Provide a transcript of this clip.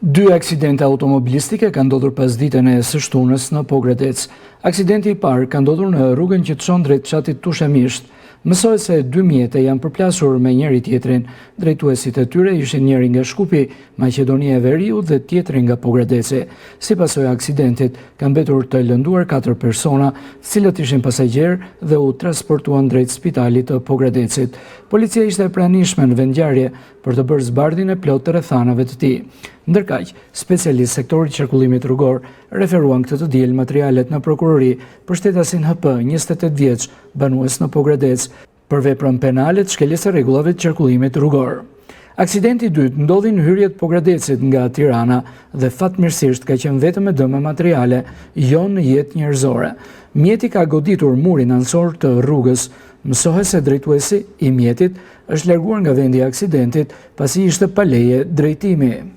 Dy aksidente automobilistike kanë ndodhur pas ditën e së shtunës në Pogradec. Aksidenti i parë ka ndodhur në rrugën që çon drejt fshatit Tushemisht. Mësohet se dy mjete janë përplasur me njëri tjetrin. Drejtuesit e tyre ishin njëri nga Shkupi, Maqedonia e Veriut dhe tjetri nga Pogradeci. Si pasojë e aksidentit, kanë mbetur të lënduar 4 persona, të cilët ishin pasagjerë dhe u transportuan drejt spitalit të Pogradecit. Policia ishte e pranishme në vendngjarje për të bërë zbardhjen e plotë të rrethanave të tij. Ndërkaq, specialistë sektorit qarkullimit rrugor referuan këtë të diel materialet në prokurori për shtetasin HP, 28 vjeç, banues në Pogradec, për veprën penale të shkeljes së rregullave të qarkullimit rrugor. Aksidenti i dytë ndodhi në hyrje të Pogradecit nga Tirana dhe fatmirësisht ka qenë vetëm me dëme materiale, jo në jetë njerëzore. Mjeti ka goditur murin ansor të rrugës. Mësohet se drejtuesi i mjetit është larguar nga vendi i aksidentit pasi ishte pa leje drejtimi.